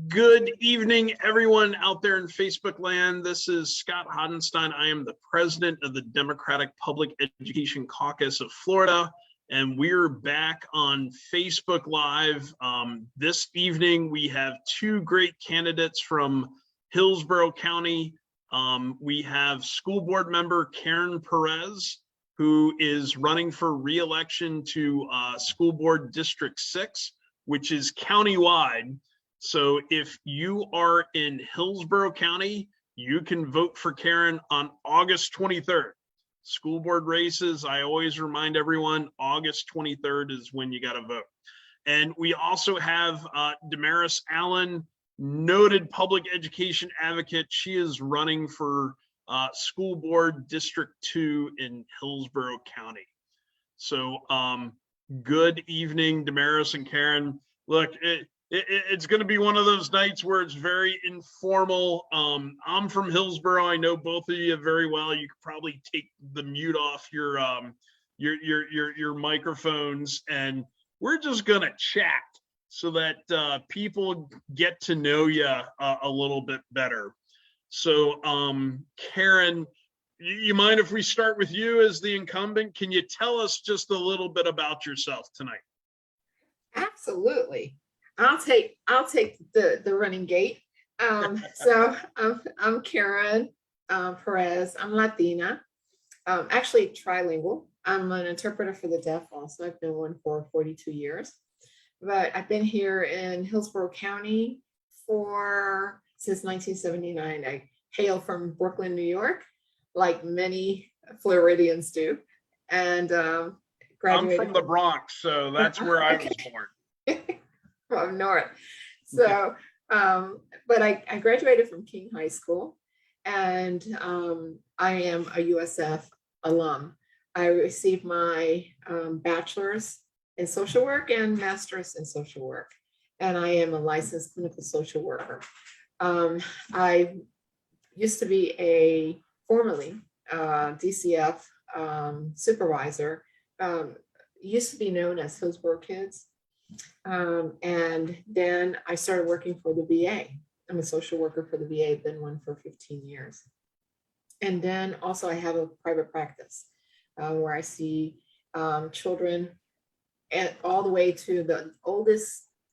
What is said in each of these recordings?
Good evening, everyone out there in Facebook land. This is Scott Hodenstein. I am the president of the Democratic Public Education Caucus of Florida, and we're back on Facebook Live. This evening, we have two great candidates from Hillsborough County. We have school board member Karen Perez, who is running for re-election to School Board District 6, which is countywide. So if you are in Hillsborough County, you can vote for Karen on August 23rd. School board races, I always remind everyone, August 23rd is when you got to vote. And we also have Damaris Allen, noted public education advocate. She is running for School Board District 2 in Hillsborough County. So good evening, Damaris and Karen. Look, it's going to be one of those nights where it's very informal. I'm from Hillsborough. I know both of you very well. You could probably take the mute off your microphones, and we're just going to chat so that people get to know you a little bit better. So, Karen, you mind if we start with you as the incumbent? Can you tell us just a little bit about yourself tonight? Absolutely. I'll take the running gate. So I'm Karen Perez. I'm Latina, actually trilingual. I'm an interpreter for the deaf also. I've been one for 42 years. But I've been here in Hillsborough County since 1979. I hail from Brooklyn, New York, like many Floridians do. And graduated. I'm from the Bronx, so that's where I was born. From North. So, but I graduated from King High School, and I am a USF alum. I received my bachelor's in social work and master's in social work, and I am a licensed clinical social worker. I used to be formerly DCF supervisor, used to be known as Hillsborough Kids. And then I started working for the VA. I'm a social worker for the VA, been one for 15 years. And then also I have a private practice where I see children and all the way to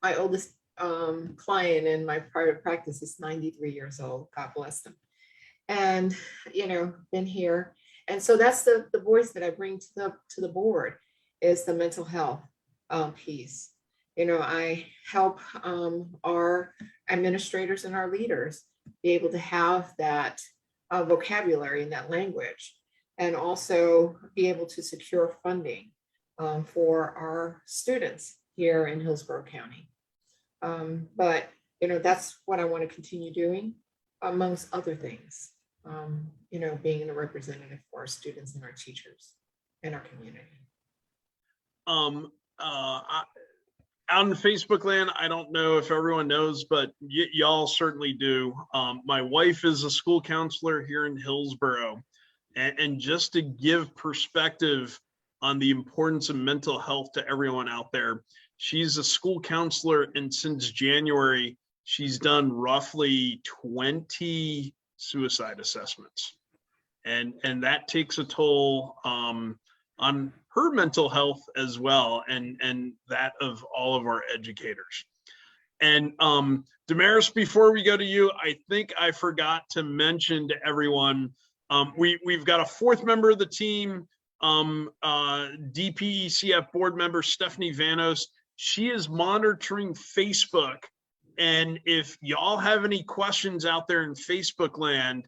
my oldest client in my private practice is 93 years old. God bless them. And, been here. And so that's the voice that I bring to the board is the mental health piece. I help our administrators and our leaders be able to have that vocabulary and that language, and also be able to secure funding for our students here in Hillsborough County. But that's what I want to continue doing, amongst other things, being a representative for our students and our teachers and our community. Out in Facebook land, I don't know if everyone knows, but y'all certainly do. My wife is a school counselor here in Hillsborough. And just to give perspective on the importance of mental health to everyone out there, she's a school counselor, and since January, she's done roughly 20 suicide assessments. And that takes a toll on her mental health as well, and that of all of our educators. And Damaris, before we go to you, I think I forgot to mention to everyone, we've got a fourth member of the team, DPECF board member Stephanie Vanos. She is monitoring Facebook, and if y'all have any questions out there in Facebook land,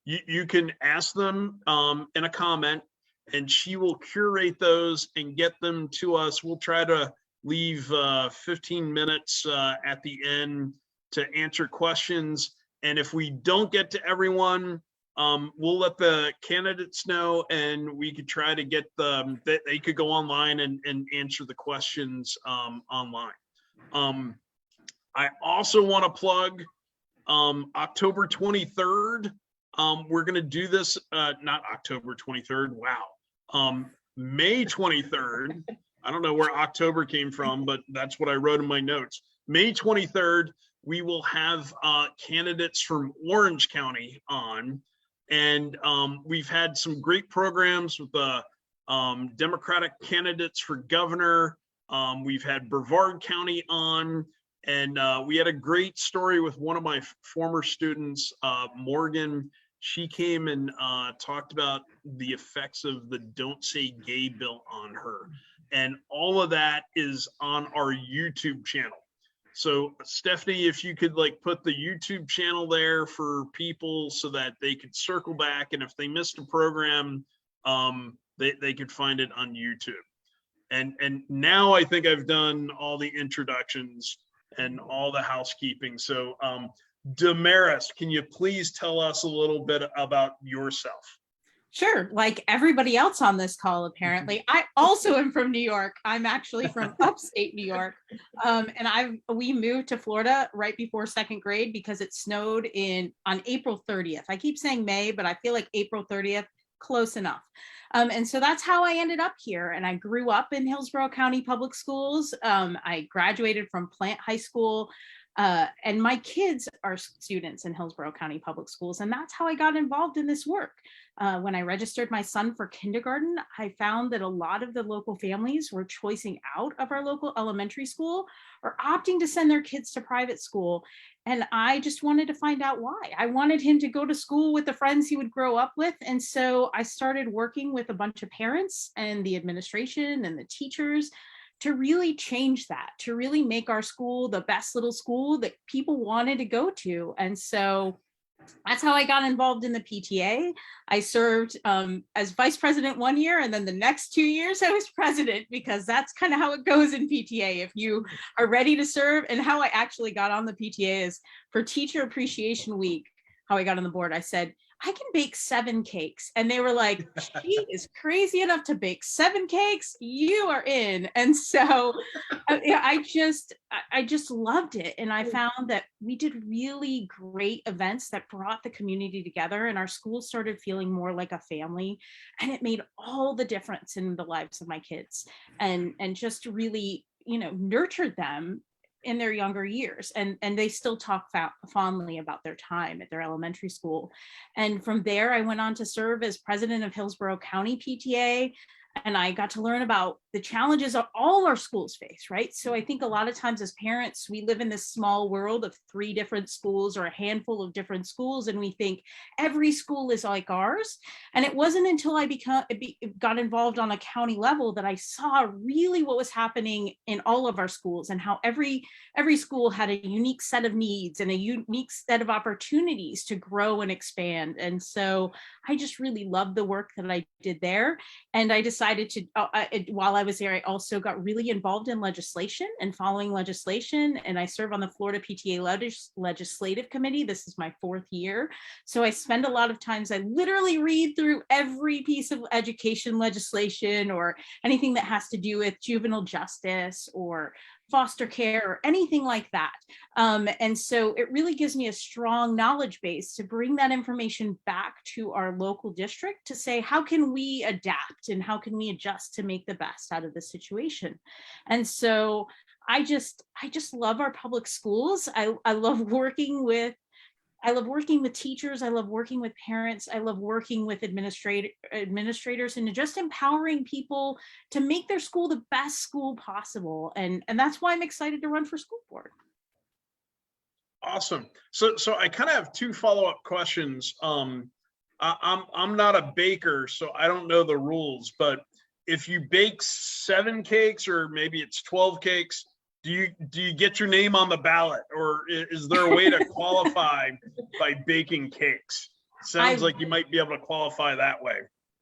you can ask them in a comment, and she will curate those and get them to us. We'll try to leave 15 minutes at the end to answer questions. And if we don't get to everyone, we'll let the candidates know, and we could try to get them, that they could go online and answer the questions online. I also want to plug October 23rd. We're going to do this, not October 23rd. Wow. May 23rd. I don't know where October came from, but that's what I wrote in my notes. May 23rd, we will have candidates from Orange County on. And we've had some great programs with the Democratic candidates for governor. We've had Brevard County on. And we had a great story with one of my former students, Morgan. She came and talked about the effects of the Don't Say Gay bill on her. And all of that is on our YouTube channel. So Stephanie, if you could like put the YouTube channel there for people so that they could circle back. And if they missed a program, they could find it on YouTube. And now I think I've done all the introductions and all the housekeeping. So Damaris, can you please tell us a little bit about yourself? Sure. Like everybody else on this call, apparently, I also am from New York. I'm actually from upstate New York. And we moved to Florida right before second grade because it snowed on April 30th. I keep saying May, but I feel like April 30th, close enough. And so that's how I ended up here. And I grew up in Hillsborough County Public Schools. I graduated from Plant High School. And my kids are students in Hillsborough County Public Schools. And that's how I got involved in this work. When I registered my son for kindergarten, I found that a lot of the local families were choicing out of our local elementary school or opting to send their kids to private school. And I just wanted to find out why. I wanted him to go to school with the friends he would grow up with. And so I started working with a bunch of parents and the administration and the teachers to really change that, to really make our school the best little school that people wanted to go to. And so that's how I got involved in the PTA. I served as vice president one year, and then the next 2 years I was president, because that's kind of how it goes in PTA. If you are ready to serve, and how I actually got on the PTA is for Teacher Appreciation Week, how I got on the board, I said, I can bake 7 cakes. And they were like, she is crazy enough to bake 7 cakes. You are in. And so I just loved it. And I found that we did really great events that brought the community together, and our school started feeling more like a family. And it made all the difference in the lives of my kids, and just really, nurtured them in their younger years, and they still talk fondly about their time at their elementary school. And from there, I went on to serve as president of Hillsborough County PTA, and I got to learn about the challenges of all our schools face, right? So I think a lot of times as parents, we live in this small world of 3 different schools or a handful of different schools, and we think every school is like ours. And it wasn't until I got involved on a county level that I saw really what was happening in all of our schools, and how every school had a unique set of needs and a unique set of opportunities to grow and expand. And so I just really loved the work that I did there. And I decided to, while I was there, I also got really involved in legislation and following legislation. And I serve on the Florida PTA Legislative Committee. This is my 4th year. So I spend a lot of times, I literally read through every piece of education legislation or anything that has to do with juvenile justice or foster care or anything like that. And so it really gives me a strong knowledge base to bring that information back to our local district to say, how can we adapt and how can we adjust to make the best out of the situation? And so I just love our public schools. I love working with teachers. I love working with parents. I love working with administrators and just empowering people to make their school the best school possible. And that's why I'm excited to run for school board. Awesome. So I kind of have 2 follow-up questions. I'm not a baker, so I don't know the rules, but if you bake 7 cakes or maybe it's 12 cakes, do you get your name on the ballot, or is there a way to qualify by baking cakes? Sounds like you might be able to qualify that way.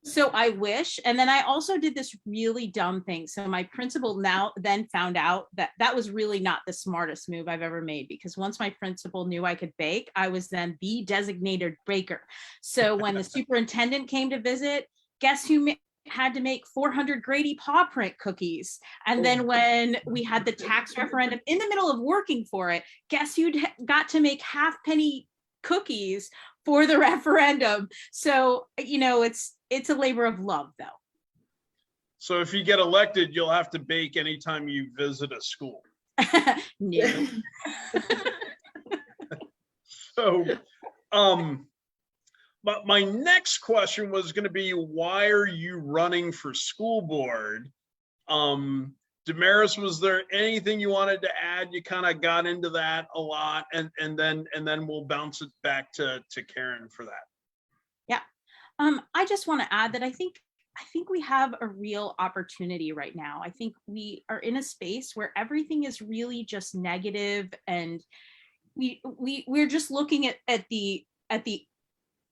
So I wish. And then I also did this really dumb thing. So my principal then found out that was really not the smartest move I've ever made, because once my principal knew I could bake, I was then the designated baker. So when the superintendent came to visit, guess who had to make 400 Grady paw print cookies? And then when we had the tax referendum in the middle of working for it, guess who got to make half-penny cookies for the referendum? So, it's a labor of love, though. So if you get elected, you'll have to bake anytime you visit a school. No. So, but my next question was going to be, why are you running for school board? Damaris, was there anything you wanted to add? You kind of got into that a lot, and then we'll bounce it back to Karen for that. Yeah. I just want to add that I think we have a real opportunity right now. I think we are in a space where everything is really just negative, and we're just looking at the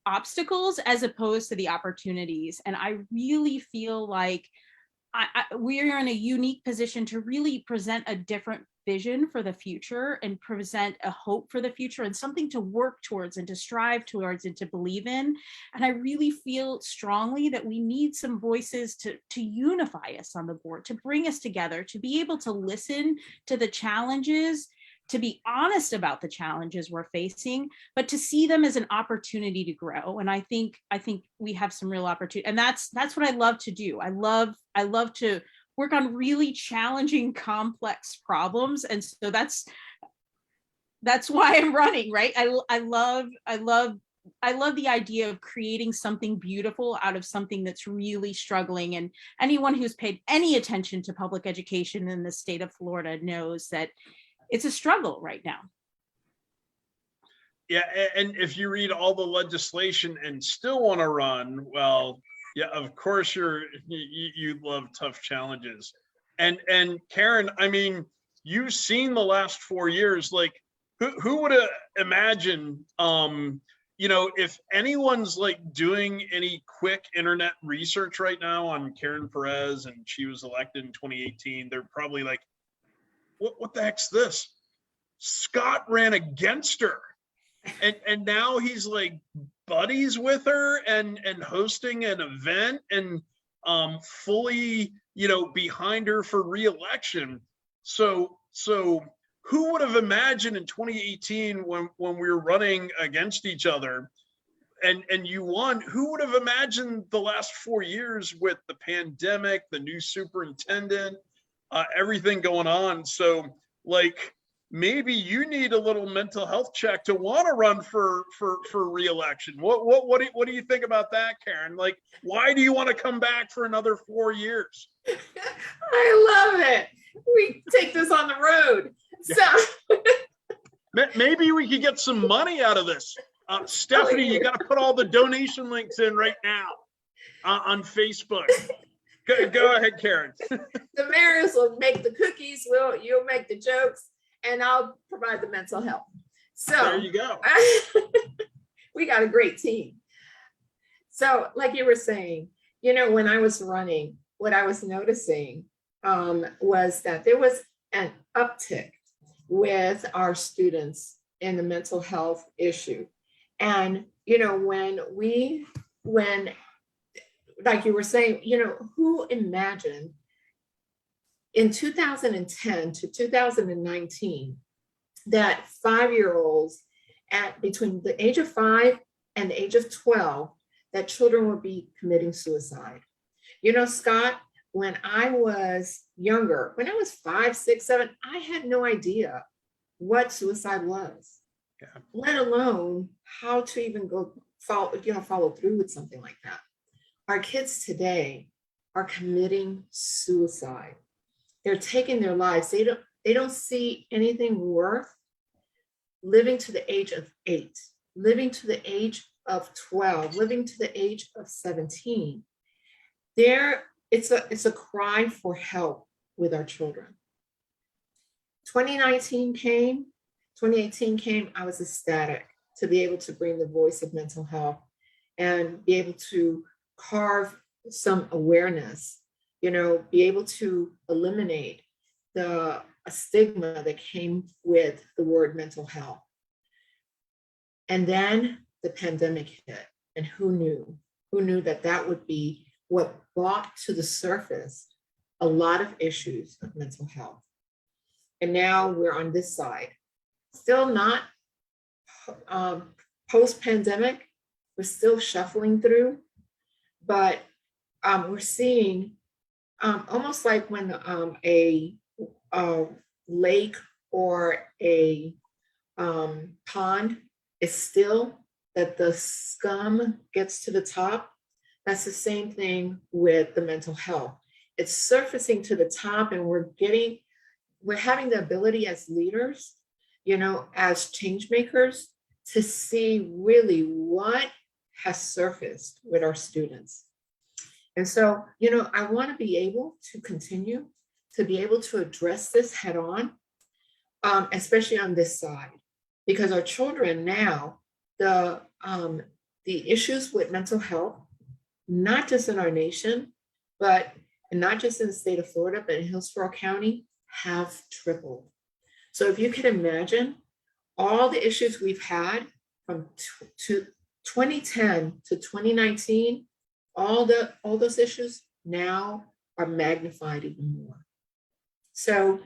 obstacles as opposed to the opportunities. And I really feel like we're in a unique position to really present a different vision for the future and present a hope for the future and something to work towards and to strive towards and to believe in. And I really feel strongly that we need some voices to unify us on the board, to bring us together, to be able to listen to the challenges, to be honest about the challenges we're facing, but to see them as an opportunity to grow. And I think we have some real opportunity. And that's what I love to do. I love to work on really challenging, complex problems. And so that's why I'm running, right? I love the idea of creating something beautiful out of something that's really struggling. And anyone who's paid any attention to public education in the state of Florida knows that it's a struggle right now. Yeah, and if you read all the legislation and still want to run, well, yeah, of course you love tough challenges. And Karen, I mean, you've seen the last 4 years. Like, who would have imagined, if anyone's like doing any quick internet research right now on Karen Perez, and she was elected in 2018, they're probably like, what the heck's this? Scott ran against her, and now he's like buddies with her and hosting an event and fully behind her for re-election. So who would have imagined in 2018 when we were running against each other and you won? Who would have imagined the last 4 years with the pandemic, the new superintendent, everything going on? So like, maybe you need a little mental health check to want to run for re-election. What do you think about that, Karen? Like, why do you want to come back for another 4 years? I love it. We take this on the road. So maybe we could get some money out of this. Stephanie, you got to put all the donation links in right now on Facebook. Go ahead, Karen. Damaris will make the cookies. You'll make the jokes, and I'll provide the mental health. So there you go. We got a great team. So, like you were saying, when I was running, what I was noticing was that there was an uptick with our students in the mental health issue. And when like you were saying, who imagined in 2010 to 2019 that 5-year-olds between the age of 5 and the age of 12, that children would be committing suicide? Scott, when I was younger, when I was 5, 6, 7, I had no idea what suicide was, let alone how to even follow through with something like that. Our kids today are committing suicide. They're taking their lives. They don't see anything worth living to the age of 8, living to the age of 12, living to the age of 17. It's a cry for help with our children. 2018 came, I was ecstatic to be able to bring the voice of mental health and be able to carve some awareness, be able to eliminate the stigma that came with the word mental health. And then the pandemic hit, and who knew that would be what brought to the surface a lot of issues of mental health. And now we're on this side, still not post-pandemic, we're still shuffling through, but we're seeing almost like when lake or a pond is still that the scum gets to the top. That's the same thing with the mental health. It's surfacing to the top, and we're having the ability as leaders, as change makers, to see really what has surfaced with our students. And so, I want to be able to continue to be able to address this head on, especially on this side, because our children now, the issues with mental health, not just in our nation, but not just in the state of Florida, but in Hillsborough County, have tripled. So if you can imagine all the issues we've had from 2010 to 2019, all those issues now are magnified even more. So,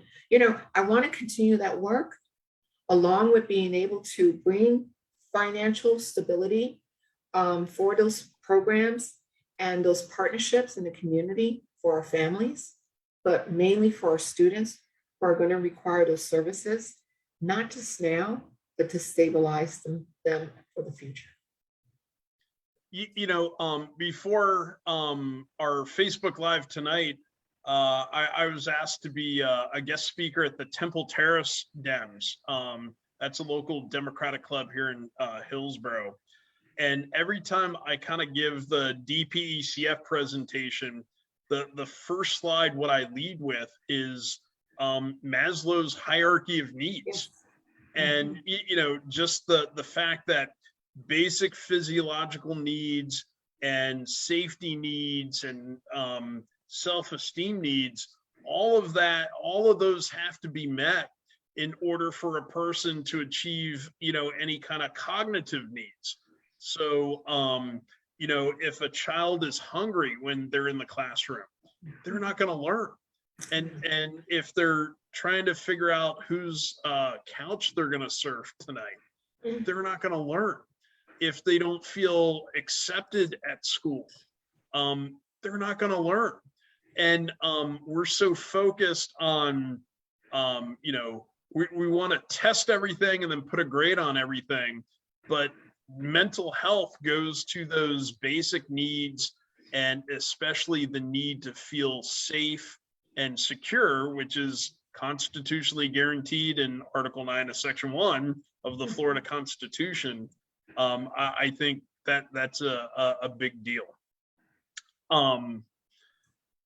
I want to continue that work, along with being able to bring financial stability for those programs and those partnerships in the community for our families, but mainly for our students who are going to require those services, not just now, but to stabilize them for the future. Before our Facebook Live tonight, I was asked to be a guest speaker at the Temple Terrace Dems. That's a local Democratic club here in Hillsborough. And every time I kind of give the DPECF presentation, the first slide, what I lead with is Maslow's hierarchy of needs. Yes. And, just the fact that basic physiological needs and safety needs and self-esteem needs, all of those have to be met in order for a person to achieve, any kind of cognitive needs. So, if a child is hungry when they're in the classroom, they're not going to learn. And if they're trying to figure out whose couch they're going to surf tonight, they're not going to learn. If they don't feel accepted at school, they're not going to learn. And we're so focused on, we want to test everything and then put a grade on everything. But mental health goes to those basic needs, and especially the need to feel safe and secure, which is constitutionally guaranteed in Article 9 of Section 1 of the Florida Constitution. I think that's a big deal.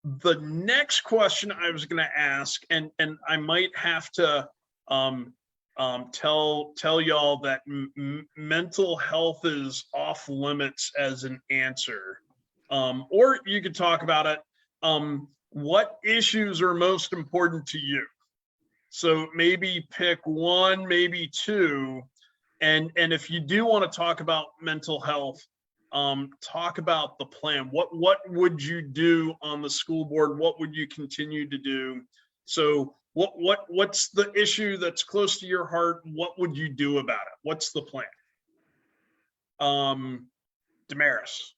The next question I was going to ask, and I might have to tell y'all that mental health is off limits as an answer, or you could talk about it. What issues are most important to you? So maybe pick one, maybe two. And if you do want to talk about mental health, talk about the plan. What would you do on the school board? What would you continue to do? So what's the issue that's close to your heart? What would you do about it? What's the plan? Damaris.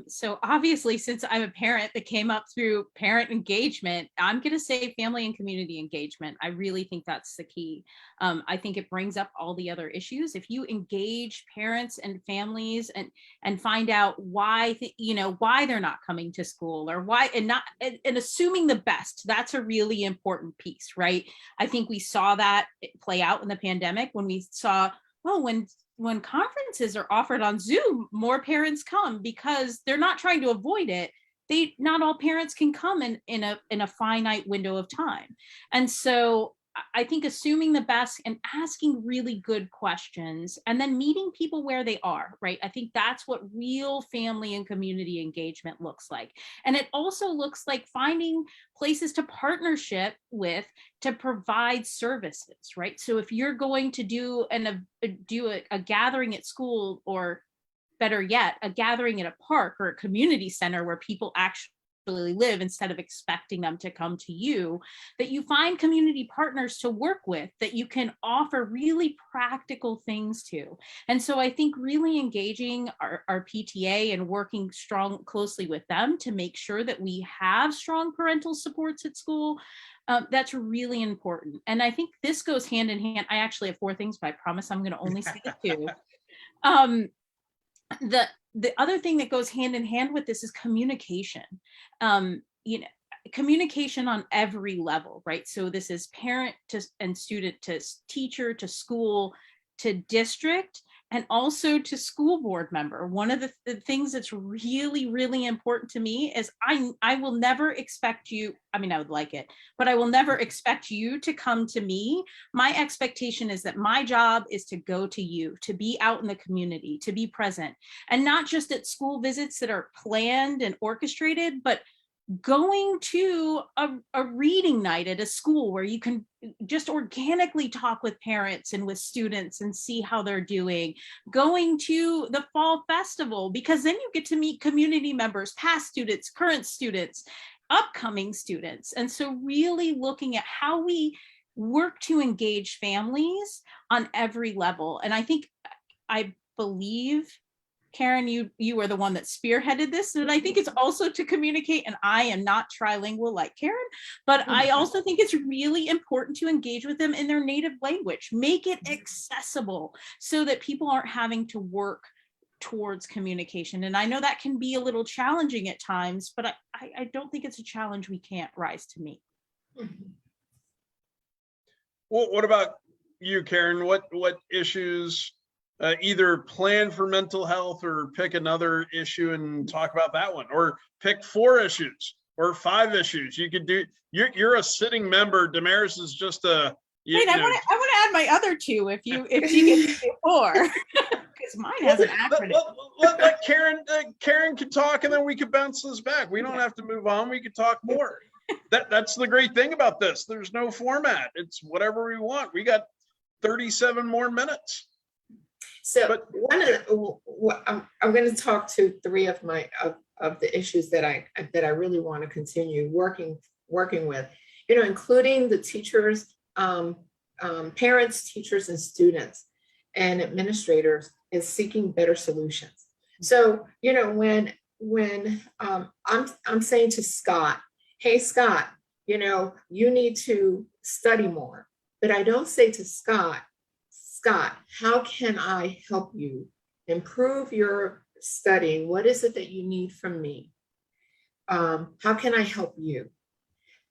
So obviously, since I'm a parent that came up through parent engagement, I'm going to say family and community engagement. I really think that's the key. I think it brings up all the other issues. If you engage parents and families and find out why, why they're not coming to school, or why, and assuming the best, that's a really important piece, right? I think we saw that play out in the pandemic when we saw, well, when conferences are offered on Zoom, more parents come because they're not trying to avoid it. Not all parents can come in a finite window of time. And so I think assuming the best and asking really good questions, and then meeting people where they are, right? I think that's what real family and community engagement looks like. And it also looks like finding places to partnership with to provide services, right? So if you're going to do a gathering at school, or better yet, a gathering at a park or a community center where people actually live instead of expecting them to come to you, that you find community partners to work with that you can offer really practical things to. And so I think really engaging our PTA and working closely with them to make sure that we have strong parental supports at school, that's really important. And I think this goes hand in hand. I actually have 4 things, but I promise I'm going to only say 2. The other thing that goes hand in hand with this is communication. Communication on every level, right? So this is parent to and student to teacher to school to district and also to school board member. One of the things that's really, really important to me is I will never expect you, I mean, I would like it, but I will never expect you to come to me. My expectation is that my job is to go to you, to be out in the community, to be present, and not just at school visits that are planned and orchestrated, but going to a reading night at a school where you can just organically talk with parents and with students and see how they're doing, going to the fall festival, because then you get to meet community members, past students, current students, upcoming students. And so really looking at how we work to engage families on every level. And I believe Karen, you are the one that spearheaded this, and I think it's also to communicate, and I am not trilingual like Karen, but I also think it's really important to engage with them in their native language, make it accessible so that people aren't having to work towards communication. And I know that can be a little challenging at times, but I don't think it's a challenge we can't rise to meet. Well, what about you, Karen? What issues either plan for mental health or pick another issue and talk about that one, or pick 4 issues or 5 issues. You could do, you're a sitting member. Damaris is just a, wait, I want to add my other 2 if you get to do 4, because mine has an acronym. Let Karen can talk, and then we could bounce this back. We don't have to move on. We could talk more. That's the great thing about this. There's no format. It's whatever we want. We got 37 more minutes. So one of the, I'm going to talk to 3 of my of the issues that I really want to continue working with, including the teachers, parents, teachers, and students, and administrators, is seeking better solutions. So when I'm saying to Scott, hey Scott, you need to study more, but I don't say to Scott, how can I help you improve your studying? What is it that you need from me? How can I help you?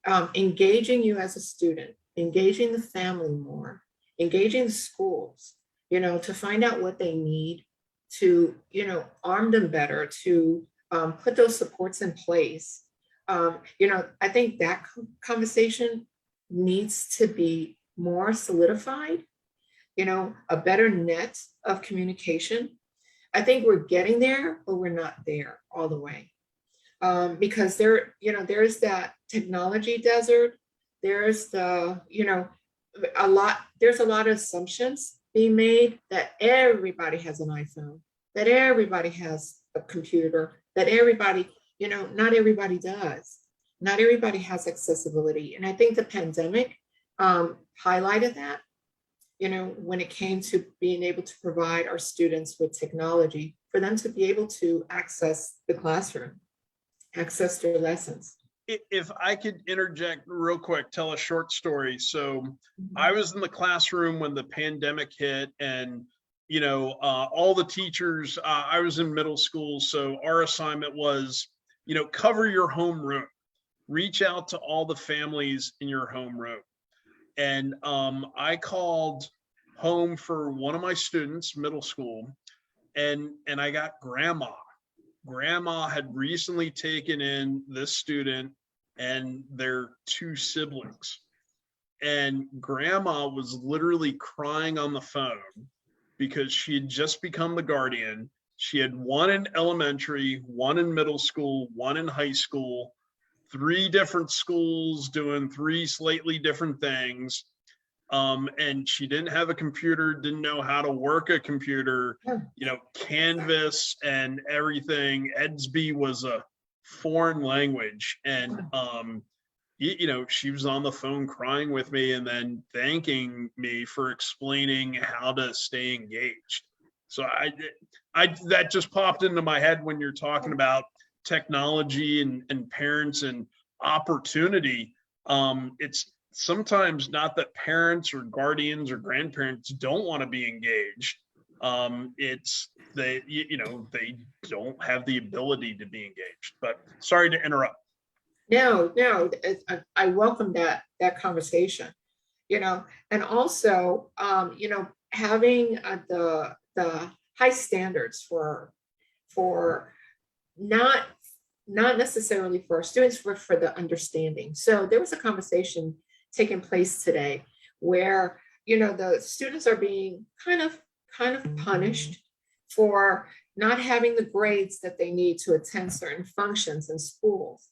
Engaging you as a student, engaging the family more, engaging the schools, to find out what they need, to, arm them better, to put those supports in place. I think that conversation needs to be more solidified. A better net of communication. I think we're getting there, but we're not there all the way. Because there's that technology desert. There's there's a lot of assumptions being made that everybody has an iPhone, that everybody has a computer, that everybody, not everybody does. Not everybody has accessibility. And I think the pandemic highlighted that. When it came to being able to provide our students with technology for them to be able to access the classroom, access their lessons. If I could interject real quick, tell a short story. So I was in the classroom when the pandemic hit, and, all the teachers, I was in middle school. So our assignment was, cover your homeroom, reach out to all the families in your homeroom. And I called home for one of my students, middle school, and I got grandma. Grandma had recently taken in this student and their 2 siblings. And grandma was literally crying on the phone because she had just become the guardian. She had 1 in elementary, 1 in middle school, 1 in high school, 3 different schools doing 3 slightly different things. And she didn't have a computer, didn't know how to work a computer, Canvas and everything. Edsby was a foreign language. And, she was on the phone crying with me and then thanking me for explaining how to stay engaged. So that just popped into my head when you're talking about technology and parents and opportunity. It's sometimes not that parents or guardians or grandparents don't want to be engaged. It's they don't have the ability to be engaged. But sorry to interrupt. No, I welcome that conversation, and also, having the high standards for not necessarily for our students, but for the understanding. So there was a conversation taking place today where, the students are being kind of punished for not having the grades that they need to attend certain functions in schools.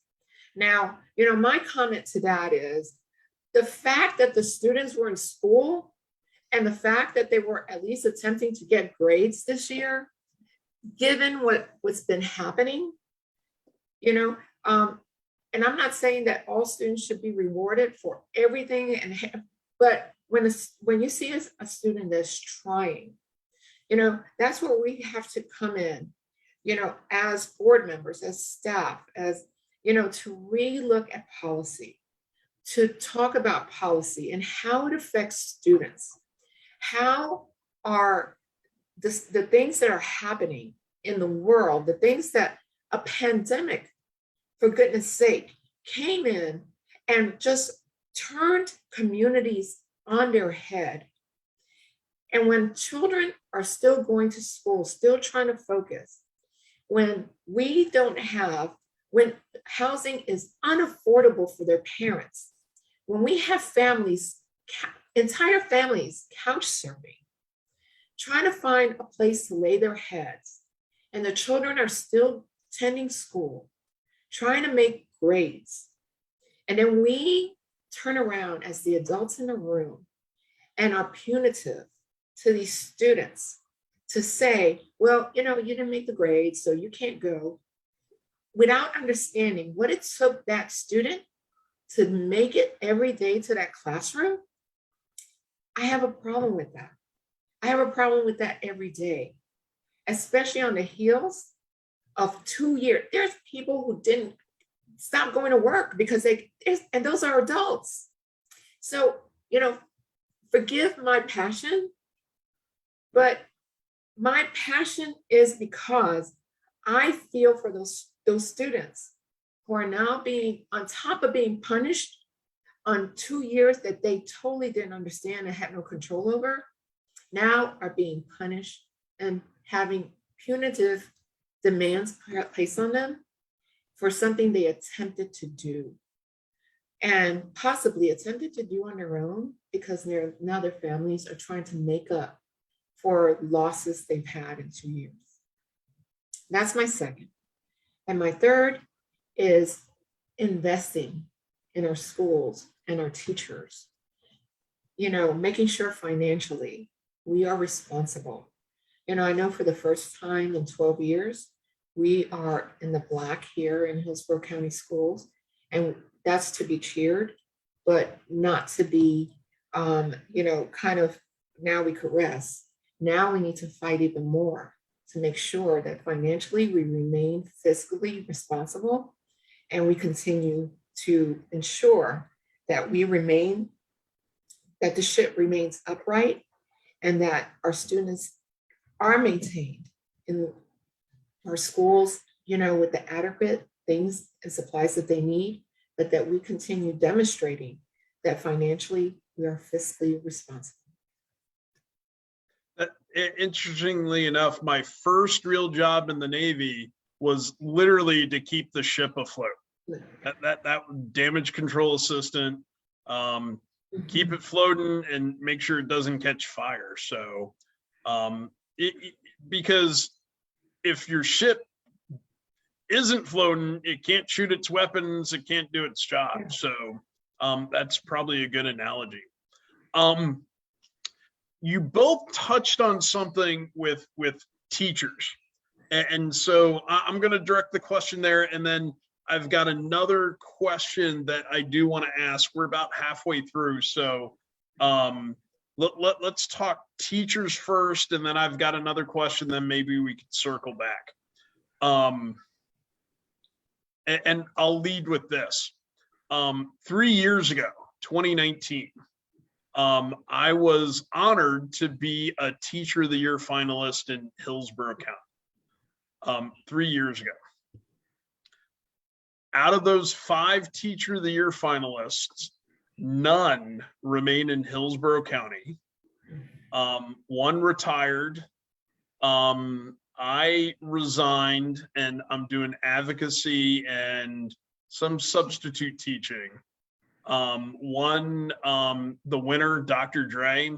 Now, my comment to that is the fact that the students were in school and the fact that they were at least attempting to get grades this year, given what's been happening, and I'm not saying that all students should be rewarded for everything, but when you see a student that's trying, that's where we have to come in, as board members, as staff, as to really look at policy, to talk about policy and how it affects students. How are the things that are happening in the world, the things that a pandemic, for goodness sake, came in and just turned communities on their head. And when children are still going to school, still trying to focus, when housing is unaffordable for their parents, when we have families, entire families couch surfing, trying to find a place to lay their heads, and the children are still attending school, trying to make grades. And then we turn around as the adults in the room and are punitive to these students to say, well, you didn't make the grades, so you can't go, without understanding what it took that student to make it every day to that classroom. I have a problem with that. I have a problem with that every day, especially on the heels of 2 years. There's people who didn't stop going to work because and those are adults. So, forgive my passion, but my passion is because I feel for those students who are now being, on top of being punished on 2 years that they totally didn't understand and had no control over, now are being punished and having punitive demands placed on them for something they attempted to do, and possibly attempted to do on their own because now their families are trying to make up for losses they've had in 2 years. That's my second. And my third is investing in our schools and our teachers, making sure financially we are responsible. I know for the first time in 12 years, we are in the black here in Hillsborough County Schools, and that's to be cheered, but not to be, kind of, now we could rest. Now we need to fight even more to make sure that financially we remain fiscally responsible, and we continue to ensure that that the ship remains upright, and that our students are maintained in our schools, with the adequate things and supplies that they need, but that we continue demonstrating that financially we are fiscally responsible. Interestingly enough, my first real job in the Navy was literally to keep the ship afloat. That damage control assistant, keep it floating and make sure it doesn't catch fire. So, because if your ship isn't floating, it can't shoot its weapons, it can't do its job. So, that's probably a good analogy. You both touched on something with teachers, And so I'm going to direct the question there. And then I've got another question that I do want to ask. We're about halfway through. So let's talk teachers first. And then I've got another question. Then maybe we could circle back. And I'll lead with this. 3 years ago, 2019, I was honored to be a Teacher of the Year finalist in Hillsborough County 3 years ago. Out of those 5 Teacher of the Year finalists, none remain in Hillsborough County. One retired. I resigned, and I'm doing advocacy and some substitute teaching. The winner, Dr. Dre,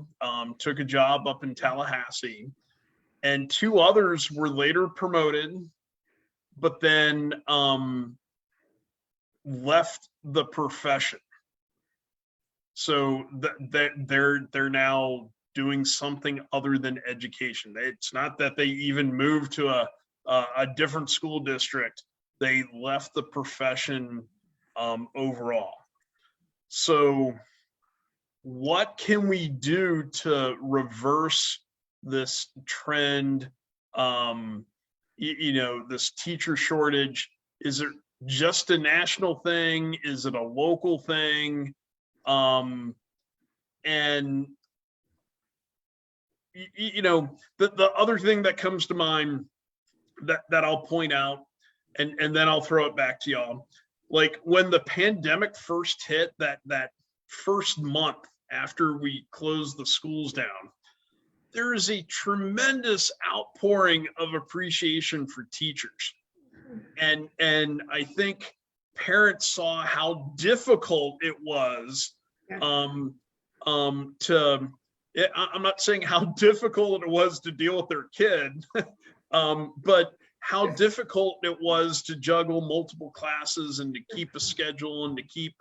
took a job up in Tallahassee, and 2 others were later promoted, but then left the profession. So they're now doing something other than education. It's not that they even moved to a different school district. They left the profession overall. So what can we do to reverse this trend? This teacher shortage, is it just a national thing? Is it a local thing? And the other thing that comes to mind that I'll point out, and then I'll throw it back to y'all. Like when the pandemic first hit, that first month after we closed the schools down, there is a tremendous outpouring of appreciation for teachers. And I think parents saw how difficult it was I'm not saying how difficult it was to deal with their kid, but how difficult it was to juggle multiple classes and to keep a schedule and to keep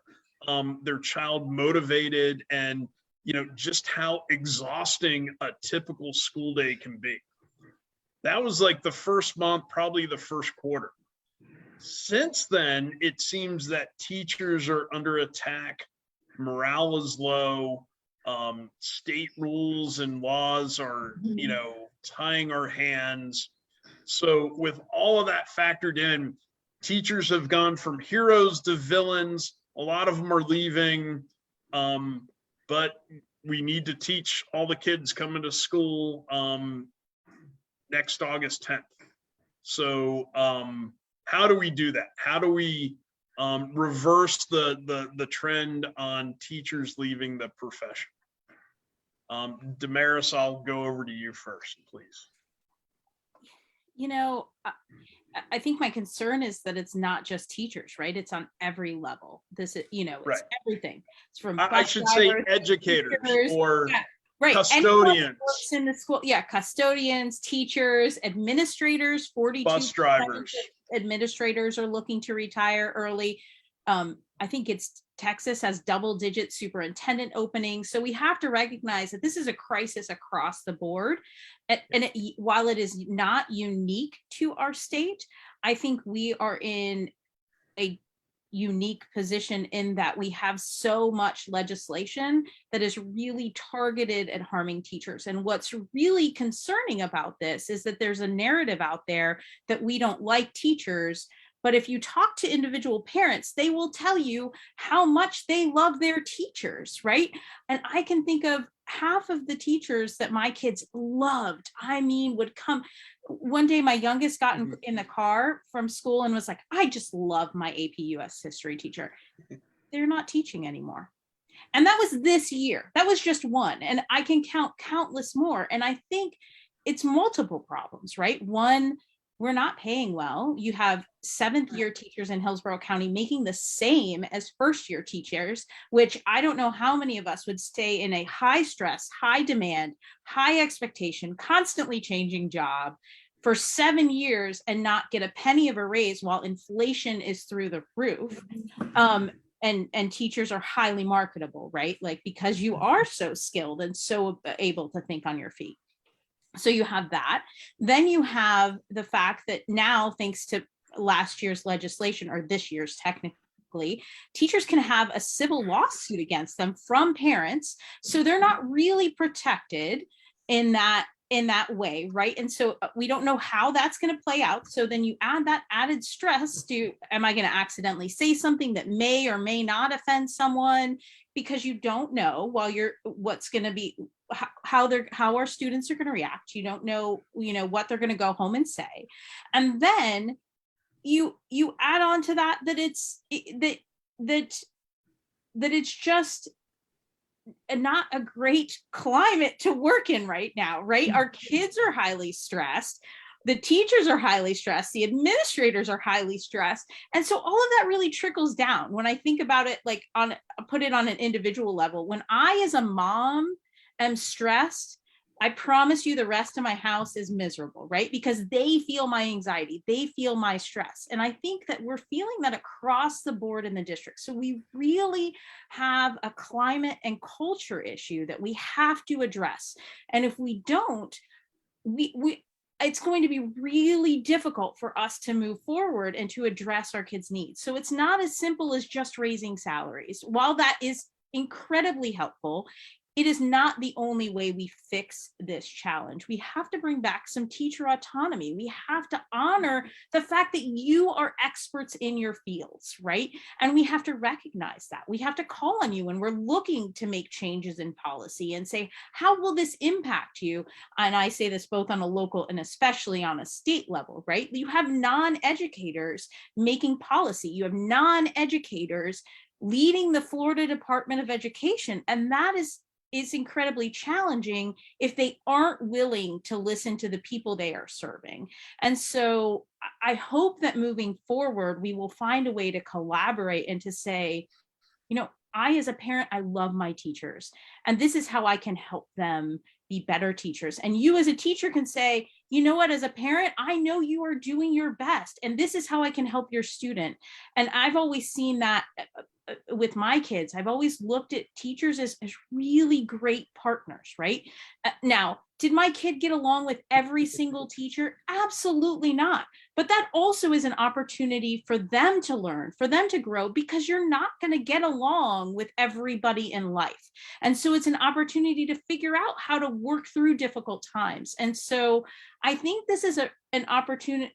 their child motivated, and just how exhausting a typical school day can be. That was like the first month, probably the first quarter. Since then, it seems that teachers are under attack. Morale is low. State rules and laws are, tying our hands. So with all of that factored in, teachers have gone from heroes to villains. A lot of them are leaving, but we need to teach all the kids coming to school next August 10th. So how do we do that? How do we reverse the trend on teachers leaving the profession? Damaris, I'll go over to you first, please. I think my concern is that it's not just teachers, right? It's on every level. This is, it's right. Everything. It's from I should say educators teachers, or right. Custodians in the school. Yeah. Custodians, teachers, administrators, 42 bus drivers. Administrators are looking to retire early. I think Texas has double-digit superintendent openings. So we have to recognize that this is a crisis across the board. And while it is not unique to our state, I think we are in a unique position in that we have so much legislation that is really targeted at harming teachers. And what's really concerning about this is that there's a narrative out there that we don't like teachers. But if you talk to individual parents, they will tell you how much they love their teachers, right? And I can think of half of the teachers that my kids loved. Would come. One day, my youngest got in the car from school and was like, I just love my AP US history teacher. They're not teaching anymore. And that was this year. That was just one. And I can count countless more. And I think it's multiple problems, right? One, we're not paying well. You have 7th-year teachers in Hillsborough County making the same as first-year teachers, which I don't know how many of us would stay in a high stress, high demand, high expectation, constantly changing job for 7 years and not get a penny of a raise while inflation is through the roof. And teachers are highly marketable, right? Like, because you are so skilled and so able to think on your feet. So you have that. Then you have the fact that now, thanks to last year's legislation, or this year's technically, teachers can have a civil lawsuit against them from parents. So they're not really protected in that way, right? And so we don't know how that's going to play out. So then you add that added stress to, am I going to accidentally say something that may or may not offend someone? Because you don't know what's going to be, how our students are going to react. You don't know, what they're going to go home and say. And then you add on to that it's just not a great climate to work in right now, right? Our kids are highly stressed. The teachers are highly stressed. The administrators are highly stressed. And so all of that really trickles down. When I think about it, like put it on an individual level, when I, as a mom, am stressed, I promise you the rest of my house is miserable, right? Because they feel my anxiety, they feel my stress. And I think that we're feeling that across the board in the district. So we really have a climate and culture issue that we have to address. And if we don't, it's going to be really difficult for us to move forward and to address our kids' needs. So it's not as simple as just raising salaries. While that is incredibly helpful, it is not the only way we fix this challenge. We have to bring back some teacher autonomy. We have to honor the fact that you are experts in your fields, right? And we have to recognize that. We have to call on you when we're looking to make changes in policy and say, how will this impact you? And I say this both on a local and especially on a state level, right? You have non-educators making policy. You have non-educators leading the Florida Department of Education. And that is incredibly challenging if they aren't willing to listen to the people they are serving. And so I hope that moving forward, we will find a way to collaborate and to say, I, as a parent, I love my teachers, and this is how I can help them be better teachers. And you as a teacher can say, you know what, as a parent, I know you are doing your best, and this is how I can help your student. And I've always seen that with my kids. I've always looked at teachers as really great partners, right? Now, did my kid get along with every single teacher? Absolutely not. But that also is an opportunity for them to learn, for them to grow, because you're not going to get along with everybody in life. And so it's an opportunity to figure out how to work through difficult times. And so I think this is an opportunistic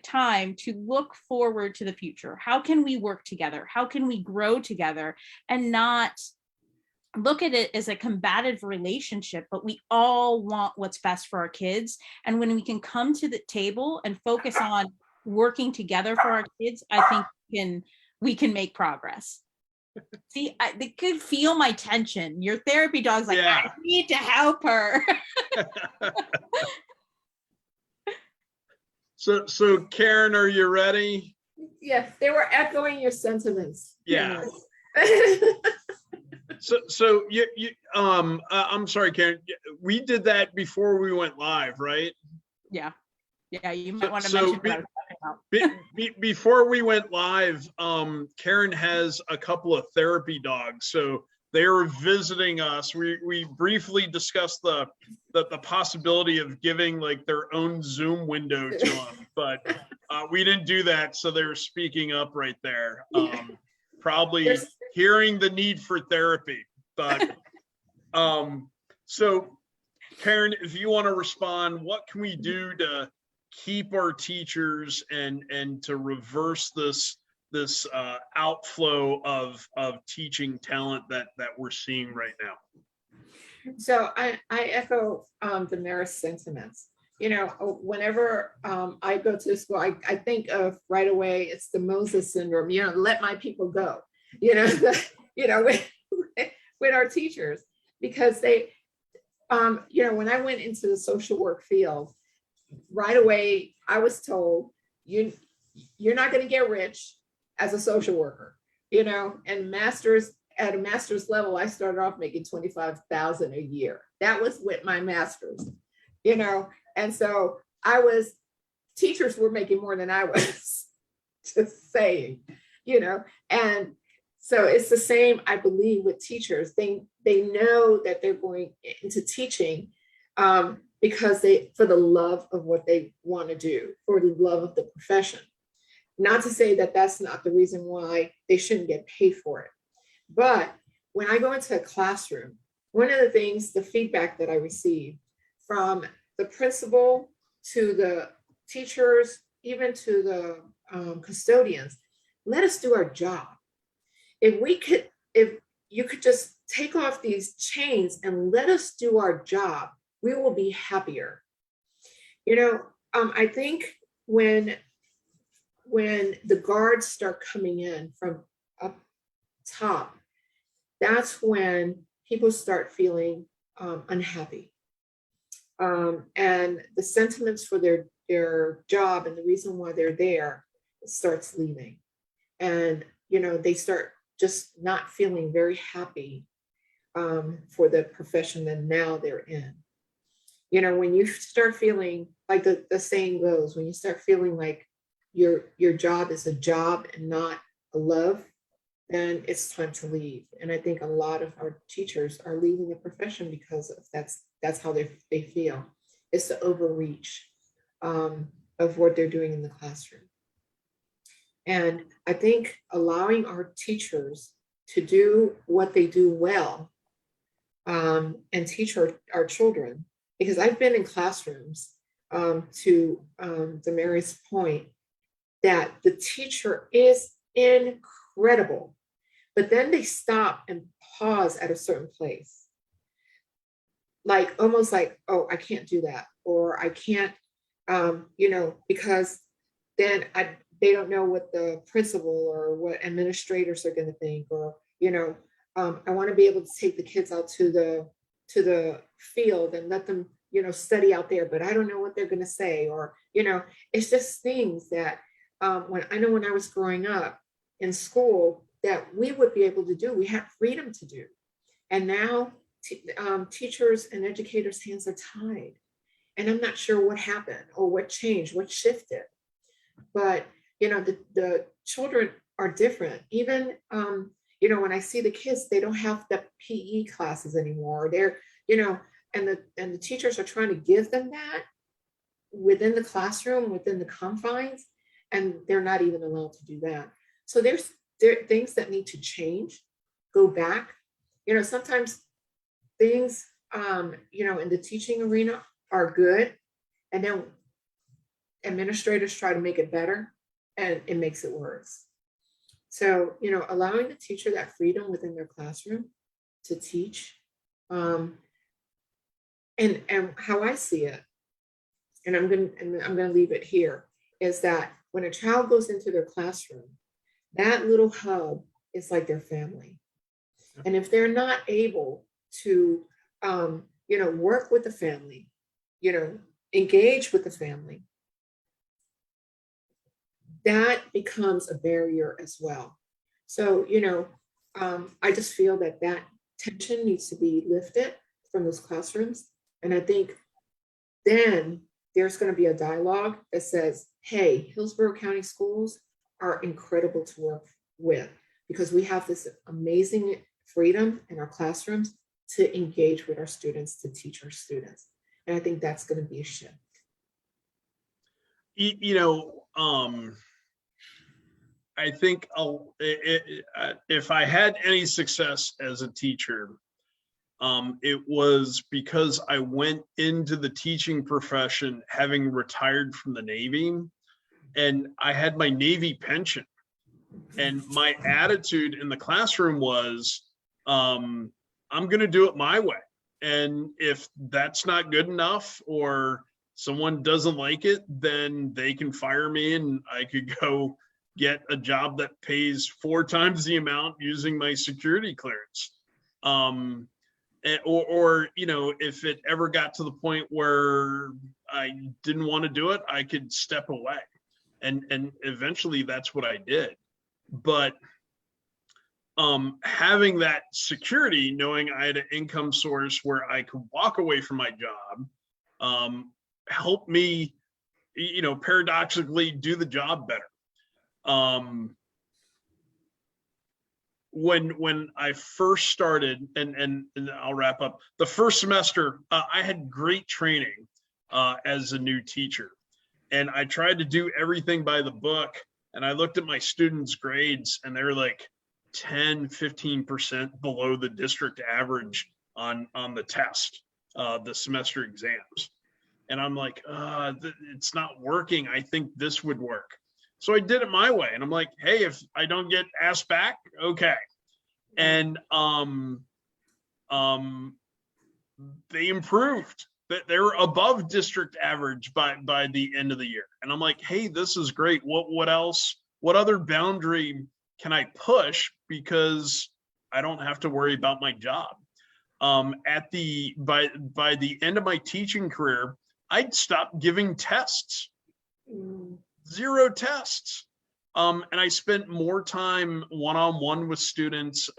time to look forward to the future. How can we work together? How can we grow together and not look at it as a combative relationship, but we all want what's best for our kids. And when we can come to the table and focus on working together for our kids, I think we can make progress. See, they could feel my tension. Your therapy dog's like, yeah. I need to help her. So Karen, are you ready? Yes, they were echoing your sentiments. Yeah. So you I'm sorry, Karen. We did that before we went live, right? Yeah. You might want to mention what I was talking about. Before we went live, Karen has a couple of therapy dogs, so they were visiting us. We briefly discussed the possibility of giving like their own Zoom window to them, but we didn't do that. So they were speaking up right there. Probably hearing the need for therapy, but so Karen, if you want to respond, what can we do to keep our teachers and to reverse this outflow of teaching talent that we're seeing right now? So I echo Damaris' sentiments. Whenever I go to school, I think of right away, it's the Moses syndrome, let my people go, with our teachers, because they, when I went into the social work field, right away, I was told, you're not going to get rich as a social worker, and at a master's level, I started off making $25,000 a year. That was with my master's, and so teachers were making more than I was, just saying, and so it's the same, I believe, with teachers. They know that they're going into teaching because for the love of what they want to do, for the love of the profession. Not to say that that's not the reason why they shouldn't get paid for it. But when I go into a classroom, one of the things, the feedback that I receive from the principal to the teachers, even to the custodians, let us do our job. If you could just take off these chains and let us do our job, we will be happier. I think when the guards start coming in from up top, that's when people start feeling unhappy. And the sentiments for their job and the reason why they're there starts leaving. And, they start just not feeling very happy for the profession that now they're in. When you start feeling like the saying goes, when you start feeling like your job is a job and not a love, then it's time to leave. And I think a lot of our teachers are leaving the profession because that's how they feel. It's the overreach of what they're doing in the classroom. And I think allowing our teachers to do what they do well and teach our children, because I've been in classrooms to Damaris' point, that the teacher is incredible, but then they stop and pause at a certain place. Like almost like, oh, I can't do that, or I can't, because then they don't know what the principal or what administrators are going to think, or I want to be able to take the kids out to the field and let them study out there, but I don't know what they're going to say, or it's just things that when I was growing up in school that we would be able to do, we had freedom to do, and now teachers and educators' hands are tied, and I'm not sure what happened or what changed, what shifted, but the children are different. Even when I see the kids, they don't have the PE classes anymore. They're and the teachers are trying to give them that within the classroom, within the confines, and they're not even allowed to do that. So there are things that need to change, go back. Sometimes things in the teaching arena are good, and then administrators try to make it better, and it makes it worse. So, allowing the teacher that freedom within their classroom to teach, and how I see it, and I'm gonna leave it here, is that when a child goes into their classroom, that little hub is like their family. And if they're not able to, work with the family, engage with the family, that becomes a barrier as well. So, I just feel that tension needs to be lifted from those classrooms. And I think then there's going to be a dialogue that says, hey, Hillsborough County schools are incredible to work with because we have this amazing freedom in our classrooms to engage with our students, to teach our students. And I think that's going to be a shift. I think if I had any success as a teacher, it was because I went into the teaching profession having retired from the Navy, and I had my Navy pension. And my attitude in the classroom was, I'm going to do it my way. And if that's not good enough, or someone doesn't like it, then they can fire me and I could go get a job that pays 4 times the amount using my security clearance. Or if it ever got to the point where I didn't want to do it, I could step away. And eventually that's what I did. But having that security, knowing I had an income source where I could walk away from my job, helped me, paradoxically do the job better. when I first started, and I'll wrap up, the first semester, I had great training as a new teacher. And I tried to do everything by the book. And I looked at my students' grades and they're like 10, 15% below the district average on the test, the semester exams. And I'm like, it's not working. I think this would work. So I did it my way. And I'm like, hey, if I don't get asked back, okay. And they improved. They were above district average by the end of the year. And I'm like, hey, this is great. What else? What other boundary can I push? Because I don't have to worry about my job. By the end of my teaching career, I'd stopped giving tests. 0 tests. And I spent more time one-on-one with students,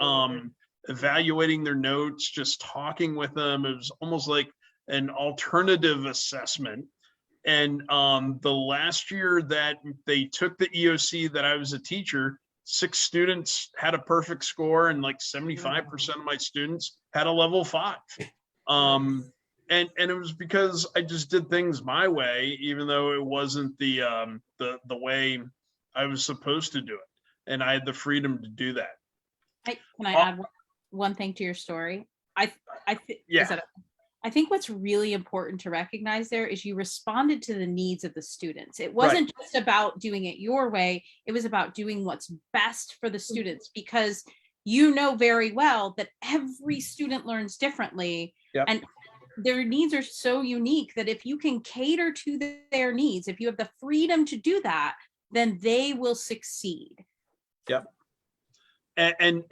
evaluating their notes, just talking with them. It was almost like an alternative assessment. And the last year that they took the EOC that I was a teacher, 6 students had a perfect score, and like 75% of my students had a level 5. And it was because I just did things my way, even though it wasn't the way I was supposed to do it. And I had the freedom to do that. Can I add one thing to your story? I think what's really important to recognize there is you responded to the needs of the students. It wasn't just about doing it your way. It was about doing what's best for the students, because you know very well that every student learns differently. Yep. And their needs are so unique that if you can cater to their needs, if you have the freedom to do that, then they will succeed. Yep. And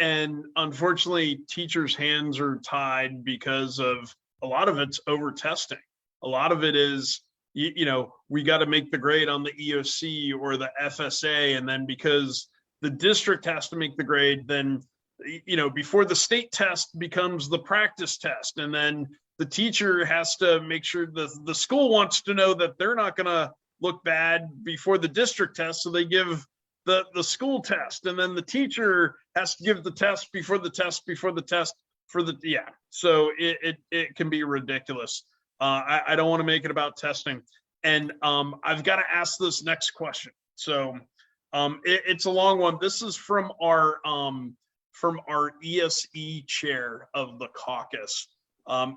unfortunately, teachers' hands are tied because of a lot of it's over testing. A lot of it is, we got to make the grade on the EOC or the FSA. And then because the district has to make the grade, then, before the state test becomes the practice test. And then the teacher has to make sure the school wants to know that they're not going to look bad before the district test. So they give the school test, and then the teacher has to give the test before the test so it can be ridiculous. I don't want to make it about testing, and I've got to ask this next question. So it's a long one. This is from our ESE chair of the caucus,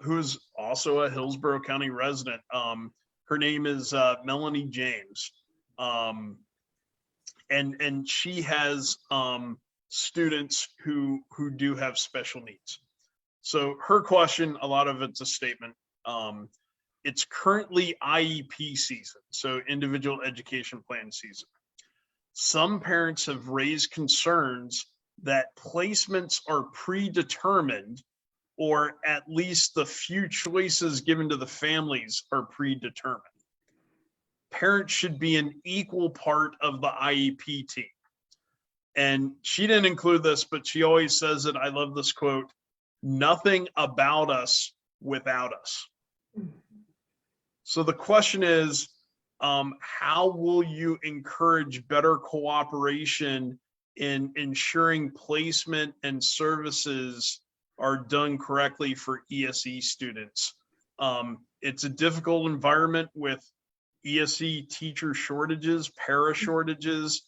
who's also a Hillsborough County resident. Her name is Melanie James, and she has students who do have special needs. So her question, a lot of it's a statement. It's currently IEP season, so individual education plan season. Some parents have raised concerns that placements are predetermined, or at least the few choices given to the families are predetermined. Parents should be an equal part of the IEP team. And she didn't include this, but she always says it. I love this quote: "Nothing about us without us." So the question is, how will you encourage better cooperation in ensuring placement and services are done correctly for ESE students? It's a difficult environment with ESE teacher shortages, para shortages,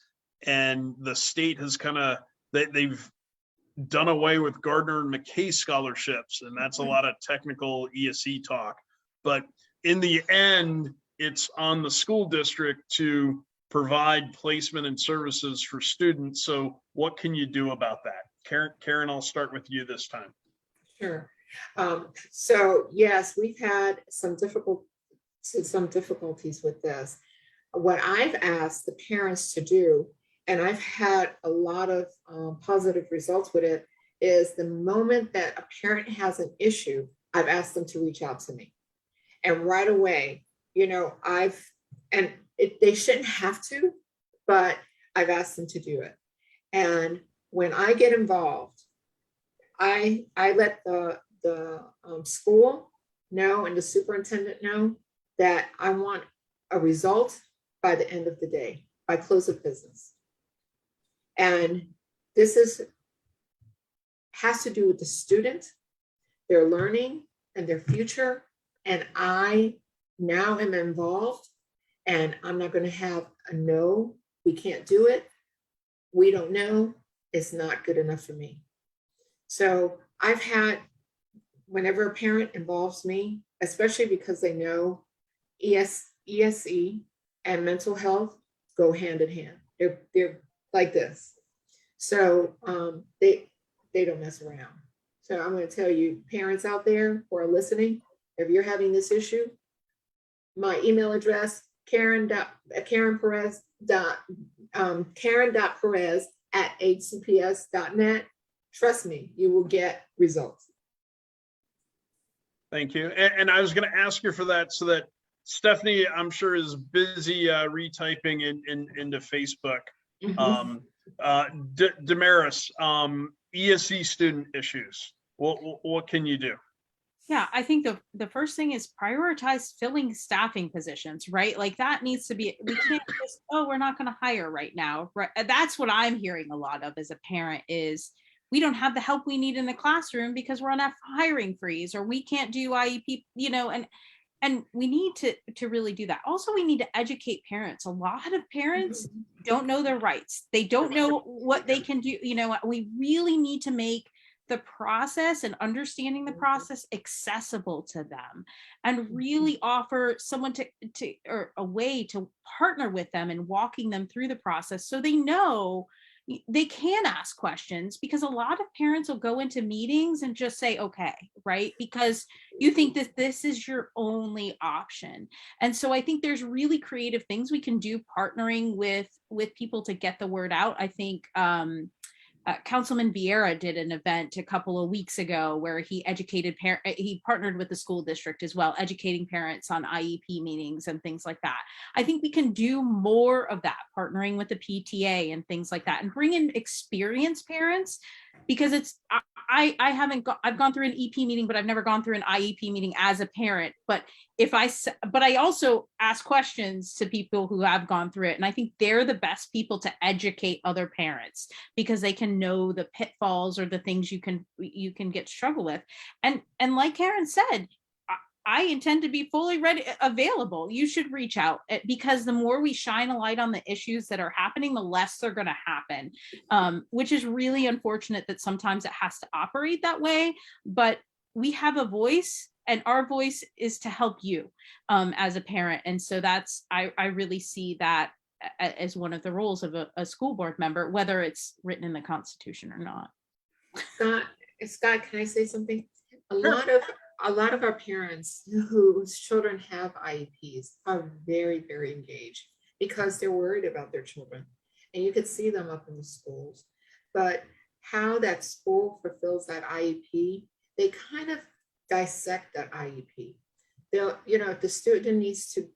and the state has they've done away with Gardner and McKay scholarships, and that's a lot of technical ESE talk. But in the end, it's on the school district to provide placement and services for students. So what can you do about that? Karen, I'll start with you this time. Sure. So yes, we've had some difficulties with this. What I've asked the parents to do, and I've had a lot of positive results with it, is the moment that a parent has an issue, I've asked them to reach out to me. And right away, they shouldn't have to, but I've asked them to do it. And when I get involved, I let the school know and the superintendent know that I want a result by the end of the day, by close of business. And this is has to do with the student, their learning and their future. And I now am involved, and I'm not going to have a no, we can't do it, we don't know, it's not good enough for me. So I've had, whenever a parent involves me, especially because they know ESE and mental health go hand in hand. They're like this. So they don't mess around. So I'm going to tell you, parents out there who are listening, if you're having this issue, my email address, Karen.Perez@hcps.net. Trust me, you will get results. Thank you. And I was going to ask you for that, so that Stephanie, I'm sure, is busy retyping into Facebook. Damaris, ESE student issues. What can you do? Yeah, I think the first thing is prioritize filling staffing positions, right? Like that needs to be, we can't just, oh, we're not going to hire right now. Right. That's what I'm hearing a lot of as a parent is we don't have the help we need in the classroom because we're on a hiring freeze, or we can't do IEP, and we need to really do that. Also, we need to educate parents. A lot of parents don't know their rights. They don't know what they can do. We really need to make the process and understanding the process accessible to them, and really offer someone or a way to partner with them and walking them through the process so they know they can ask questions, because a lot of parents will go into meetings and just say, okay, right? Because you think that this is your only option. And so I think there's really creative things we can do partnering with people to get the word out. I think Councilman Vieira did an event a couple of weeks ago where he educated he partnered with the school district as well, educating parents on IEP meetings and things like that. I think we can do more of that, partnering with the PTA and things like that, and bring in experienced parents, because I've gone through an EP meeting, but I've never gone through an IEP meeting as a parent. But I also ask questions to people who have gone through it. And I think they're the best people to educate other parents, because they can know the pitfalls or the things you can get struggle with. And like Karen said, I intend to be fully available. You should reach out, because the more we shine a light on the issues that are happening, the less they're going to happen, which is really unfortunate that sometimes it has to operate that way. But we have a voice, and our voice is to help you as a parent. And so I really see that as one of the roles of a school board member, whether it's written in the Constitution or not. Scott, can I say something? A lot of our parents whose children have IEPs are very, very engaged because they're worried about their children, and you could see them up in the schools. But how that school fulfills that IEP, they kind of dissect that IEP. If the student needs to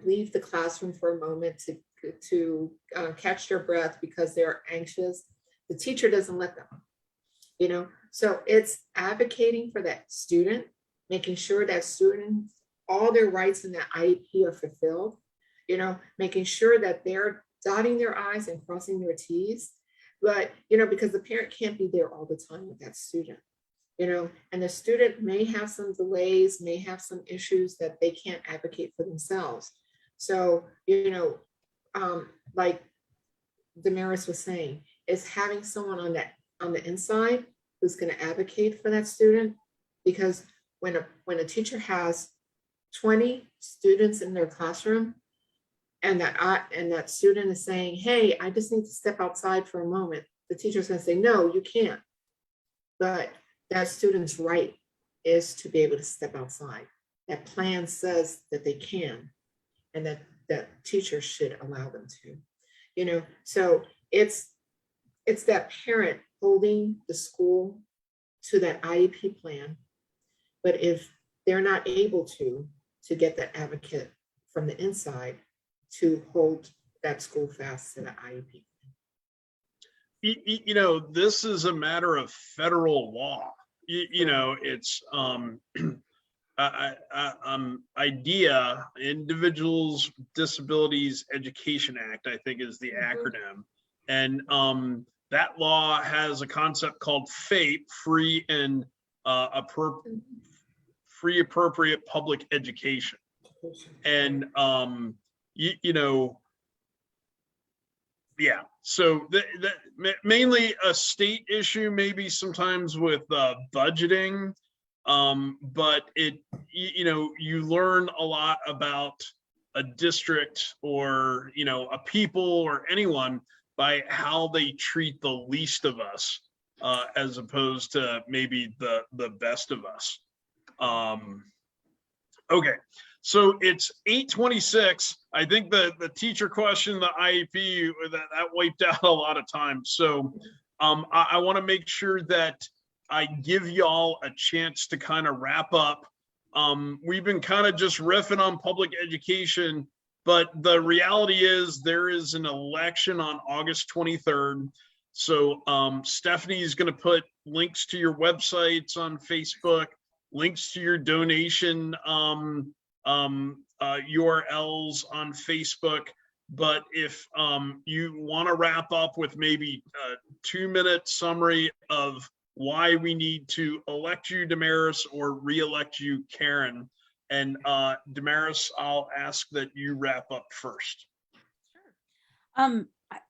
leave the classroom for a moment to catch their breath because they're anxious, the teacher doesn't let them. So it's advocating for that student, making sure that students, all their rights in that IEP are fulfilled, making sure that they're dotting their I's and crossing their T's. But, because the parent can't be there all the time with that student, and the student may have some delays, may have some issues that they can't advocate for themselves. So, like Damaris was saying, is having someone on the inside who's going to advocate for that student. Because when a teacher has 20 students in their classroom, and that student is saying, hey, I just need to step outside for a moment, the teacher's going to say, no, you can't. But that student's right is to be able to step outside. That plan says that they can, and that teacher should allow them to. So it's that parent holding the school to that IEP plan. But if they're not able to get that advocate from the inside to hold that school fast to the IEP. This is a matter of federal law. It's IDEA, Individuals Disabilities Education Act, I think is the acronym. And that law has a concept called FAPE, free and free appropriate public education. And you know, yeah, so mainly a state issue, maybe sometimes with budgeting, but you know, you learn a lot about a district or, you know, a people or anyone by how they treat the least of us, as opposed to maybe the best of us. Okay, so it's 8:26. I think the teacher question, the IEP, that wiped out a lot of time. So I want to make sure that I give y'all a chance to kind of wrap up. We've been kind of just riffing on public education, but the reality is there is an election on August 23rd. So Stephanie is going to put links to your websites on Facebook, links to your donation URLs on Facebook. But if you want to wrap up with maybe a 2-minute summary of why we need to elect you, Damaris, or re-elect you, Karen. And Damaris, I'll ask that you wrap up first. Sure.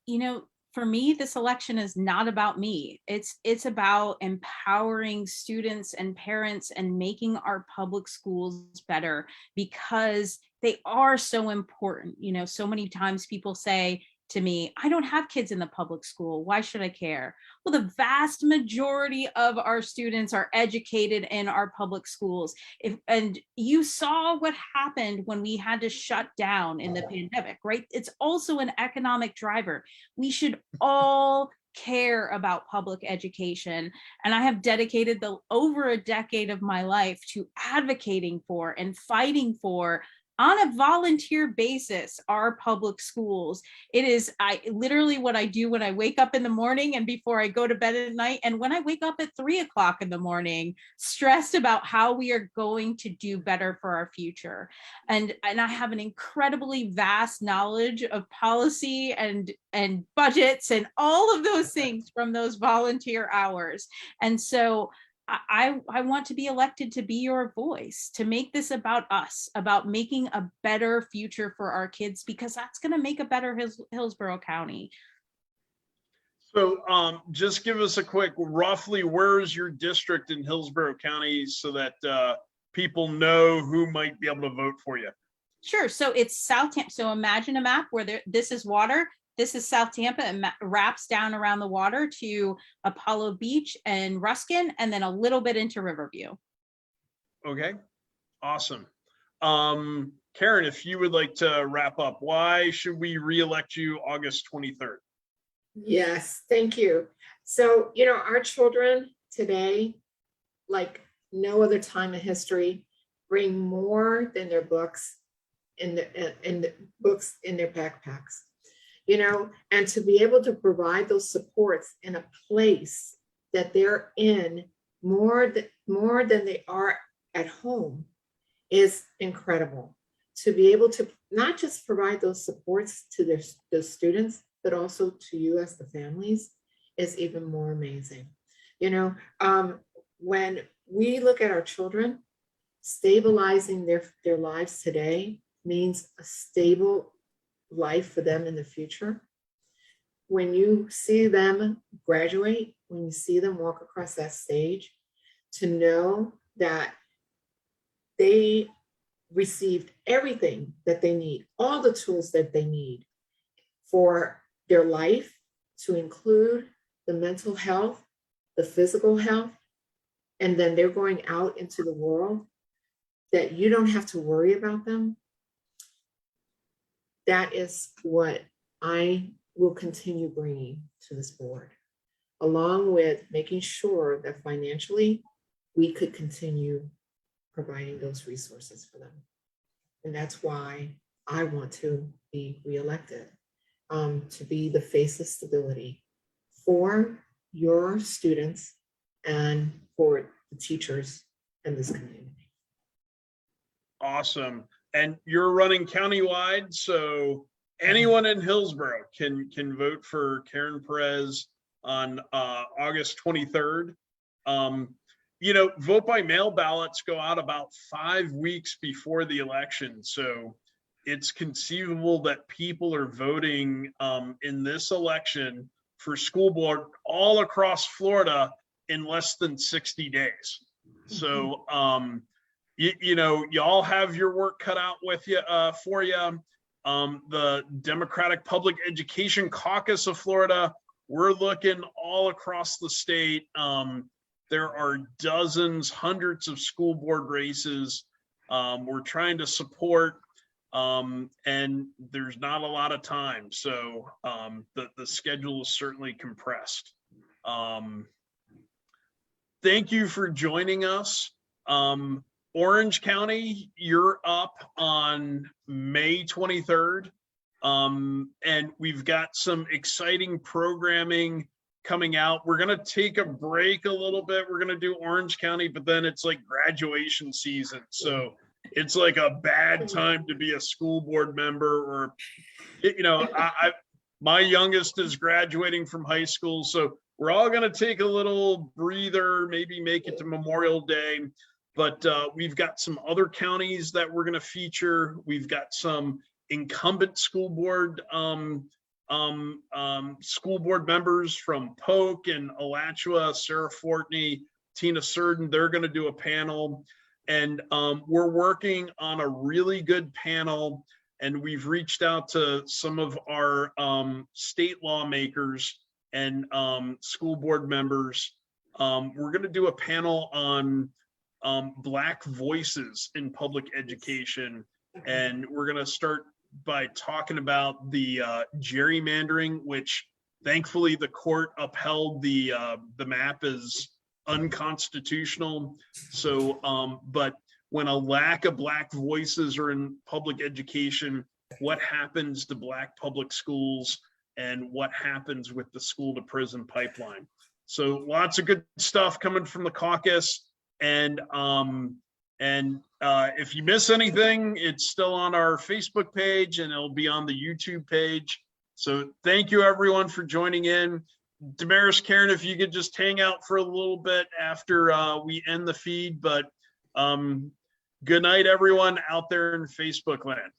You know, for me, this election is not about me. It's about empowering students and parents and making our public schools better, because they are so important. You know, so many times people say to me, I don't have kids in the public school. Why should I care? Well, the vast majority of our students are educated in our public schools. And you saw what happened when we had to shut down in the pandemic, right? It's also an economic driver. We should all care about public education. And I have dedicated over a decade of my life to advocating for and fighting for, on a volunteer basis, our public schools. It is literally what I do when I wake up in the morning and before I go to bed at night. And when I wake up at 3 o'clock in the morning, stressed about how we are going to do better for our future. And I have an incredibly vast knowledge of policy and budgets and all of those things from those volunteer hours. And so I want to be elected to be your voice, to make this about us, about making a better future for our kids, because that's going to make a better Hillsborough County. So just give us a quick, roughly, where is your district in Hillsborough County so that people know who might be able to vote for you? Sure. So it's South Tampa. So imagine a map where this is water. This is South Tampa, and wraps down around the water to Apollo Beach and Ruskin, and then a little bit into Riverview. Okay, awesome. Karen, if you would like to wrap up, why should we re-elect you August 23rd? Yes, thank you. So, you know, our children today, like no other time in history, bring more than their books in the books in their backpacks. You know, and to be able to provide those supports in a place that they're in more than they are at home is incredible. To be able to not just provide those supports to the students, but also to you as the families is even more amazing. You know, when we look at our children, stabilizing their lives today means a stable life for them in the future. When you see them graduate, when you see them walk across that stage, to know that they received everything that they need, all the tools that they need for their life, to include the mental health, the physical health, and then they're going out into the world, that you don't have to worry about them. That is what I will continue bringing to this board, along with making sure that financially we could continue providing those resources for them. And that's why I want to be reelected, to be the face of stability for your students and for the teachers in this community. Awesome. And you're running countywide, so anyone in Hillsborough can vote for Karen Perez on August 23rd. Vote by mail ballots go out about 5 weeks before the election. So it's conceivable that people are voting in this election for school board all across Florida in less than 60 days. So, you all have your work cut out with you for you. The Democratic Public Education Caucus of Florida, we're looking all across the state. There are dozens, hundreds of school board races we're trying to support, and there's not a lot of time. So the schedule is certainly compressed. Thank you for joining us. Orange County, you're up on May 23rd. And we've got some exciting programming coming out. We're going to take a break a little bit. We're going to do Orange County, but then it's like graduation season. So it's like a bad time to be a school board member, or, my youngest is graduating from high school. So we're all going to take a little breather, maybe make it to Memorial Day. But we've got some other counties that we're going to feature. We've got some incumbent school board members from Polk and Alachua, Sarah Fortney, Tina Surden. They're going to do a panel, and we're working on a really good panel. And we've reached out to some of our state lawmakers and school board members. We're going to do a panel on Black voices in public education, and we're going to start by talking about the gerrymandering, which thankfully the court upheld the map as unconstitutional. So, but when a lack of Black voices are in public education, what happens to Black public schools and what happens with the school to prison pipeline? So lots of good stuff coming from the caucus. And if you miss anything, it's still on our Facebook page and it'll be on the YouTube page. So thank you everyone for joining in. Damaris, Karen, if you could just hang out for a little bit after we end the feed, but good night everyone out there in Facebook land.